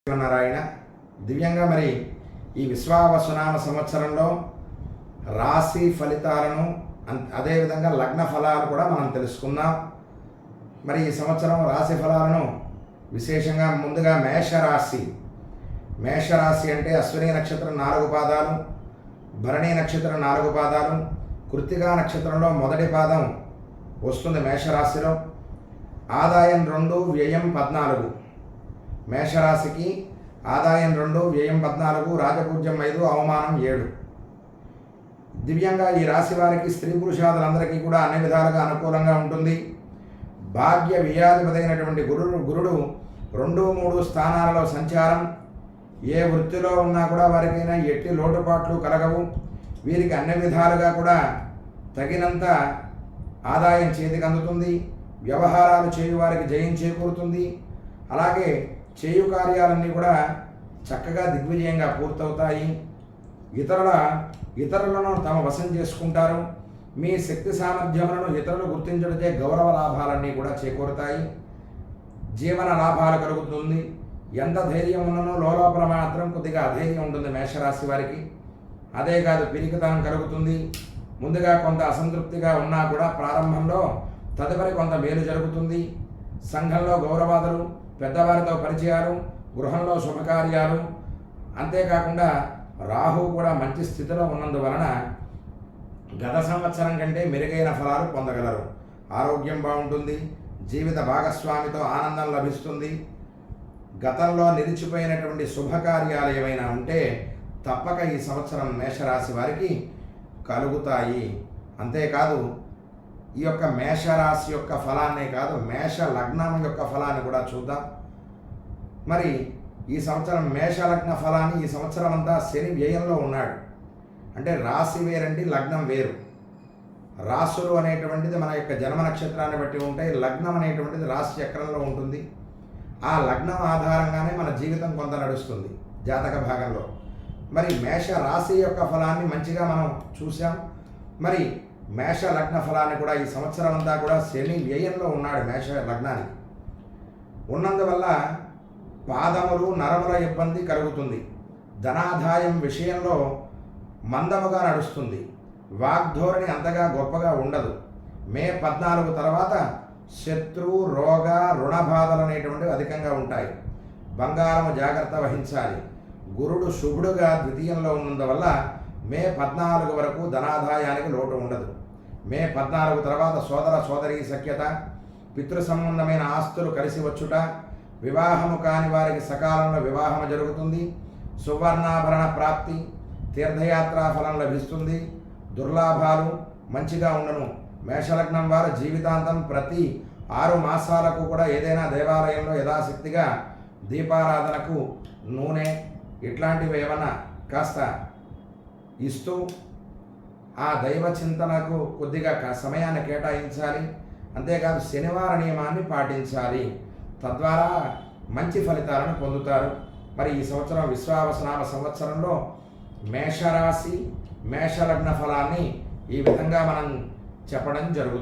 నారాయణ దివ్యంగా మరి ఈ విశ్వావసునామ సంవత్సరంలో రాశి ఫలితాలను అదేవిధంగా లగ్న ఫలాలు కూడా మనం తెలుసుకుందాం. మరి ఈ సంవత్సరం రాశి ఫలాలను విశేషంగా ముందుగా మేషరాశి అంటే అశ్విని నక్షత్రం 4 పాదాలు, భరణి నక్షత్రం 4 పాదాలు, కృత్తికా నక్షత్రంలో మొదటి పాదం వస్తుంది మేషరాశిలో. ఆదాయం 2, వ్యయం 14. మేషరాశికి ఆదాయం 2, వ్యయం 14, రాజపూజ్యం 5, అవమానం 7. దివ్యంగా ఈ రాశి వారికి స్త్రీ పురుషాదులందరికీ కూడా అన్ని విధాలుగా అనుకూలంగా ఉంటుంది. భాగ్య వ్యయాధిపతైనటువంటి గురుడు 2, 3 స్థానాలలో సంచారం. ఏ వృత్తిలో ఉన్నా కూడా వారికైనా ఎట్టి లోటుపాట్లు కలగవు. వీరికి అన్ని విధాలుగా కూడా తగినంత ఆదాయం చేతికి అందుతుంది. వ్యవహారాలు చేయు వారికి జయం చేకూరుతుంది. అలాగే చేయు కార్యాలన్నీ కూడా చక్కగా దిగ్విజయంగా పూర్తవుతాయి. ఇతరులను తమ వశం చేసుకుంటారు. మీ శక్తి సామర్థ్యములను ఇతరులు గుర్తించడితే గౌరవ లాభాలన్నీ కూడా చేకూరుతాయి. జీవన లాభాలు కలుగుతుంది. ఎంత ధైర్యం ఉన్ననో లోపల మాత్రం కొద్దిగా అధైర్యం ఉంటుంది మేషరాశి వారికి. అదే కాదు, పిరికితనం కలుగుతుంది. ముందుగా కొంత అసంతృప్తిగా ఉన్నా కూడా ప్రారంభంలో తదుపరి కొంత మేలు జరుగుతుంది. సంఘంలో గౌరవాదులు, పెద్దవారితో పరిచయాలు, గృహంలో శుభకార్యాలు, అంతేకాకుండా రాహు కూడా మంచి స్థితిలో ఉన్నందువలన గత సంవత్సరం కంటే మెరుగైన ఫలాలు పొందగలరు. ఆరోగ్యం బాగుంటుంది. జీవిత భాగస్వామితో ఆనందం లభిస్తుంది. గతంలో నిలిచిపోయినటువంటి శుభకార్యాలు ఏమైనా ఉంటే తప్పక ఈ సంవత్సరం మేషరాశి వారికి కలుగుతాయి. అంతేకాదు, ఈ యొక్క మేషరాశి యొక్క ఫలాన్నే కాదు, మేష లగ్నం యొక్క ఫలాన్ని కూడా చూద్దాం. మరి ఈ సంవత్సరం మేష లగ్న ఫలాన్ని ఈ సంవత్సరం అంతా శని వ్యయంలో ఉన్నాడు. అంటే రాశి వేరండి, లగ్నం వేరు. రాశులు అనేటువంటిది మన యొక్క జన్మ నక్షత్రాన్ని బట్టి ఉంటాయి. లగ్నం అనేటువంటిది రాశి చక్రంలో ఉంటుంది. ఆ లగ్నం ఆధారంగానే మన జీవితం కొంత నడుస్తుంది జాతక భాగంలో. మరి మేష రాశి యొక్క ఫలాన్ని మంచిగా మనం చూసాం. మరి మేష లగ్న ఫలాన్ని కూడా ఈ సంవత్సరం అంతా కూడా శని వ్యయంలో ఉన్నాడు మేష లగ్నానికి. ఉన్నందువల్ల పాదములు నరముల ఇబ్బంది కలుగుతుంది. ధనాదాయం విషయంలో మందముగా నడుస్తుంది. వాగ్ధోరణి అంతగా గొప్పగా ఉండదు. మే 14 తర్వాత శత్రు, రోగ, రుణ బాధలు అనేటువంటివి అధికంగా ఉంటాయి. బంగారము జాగ్రత్త వహించాలి. గురుడు శుభుడుగా ద్వితీయంలో ఉన్నందువల్ల మే 14 వరకు ధనాదాయానికి లోటు ఉండదు. మే 14 తర్వాత సోదర సోదరీ సఖ్యత, పితృ సంబంధమైన ఆస్తులు కలిసి వచ్చుట, వివాహము కాని వారికి సకాలంలో వివాహం జరుగుతుంది. సువర్ణాభరణ ప్రాప్తి, తీర్థయాత్రా ఫలం లభిస్తుంది. దుర్లాభాలు మంచిగా ఉండను. మేషలగ్నం వారు జీవితాంతం ప్రతి 6 మాసాలకు కూడా ఏదైనా దేవాలయంలో యథాశక్తిగా దీపారాధనకు నూనె ఇట్లాంటివి ఏమన్నా కాస్త ఇస్తూ ఆ దైవ చింతనకు కొద్దిగా సమయాన్ని కేటాయించాలి. అంతేకాదు శనివార నియమాన్ని పాటించాలి. తద్వారా మంచి ఫలితాలను పొందుతారు. మరి ఈ సంవత్సరం విశ్వావసునామ సంవత్సరంలో మేషరాశి మేషలగ్న ఫలాన్ని ఈ విధంగా మనం చెప్పడం జరుగుతుంది.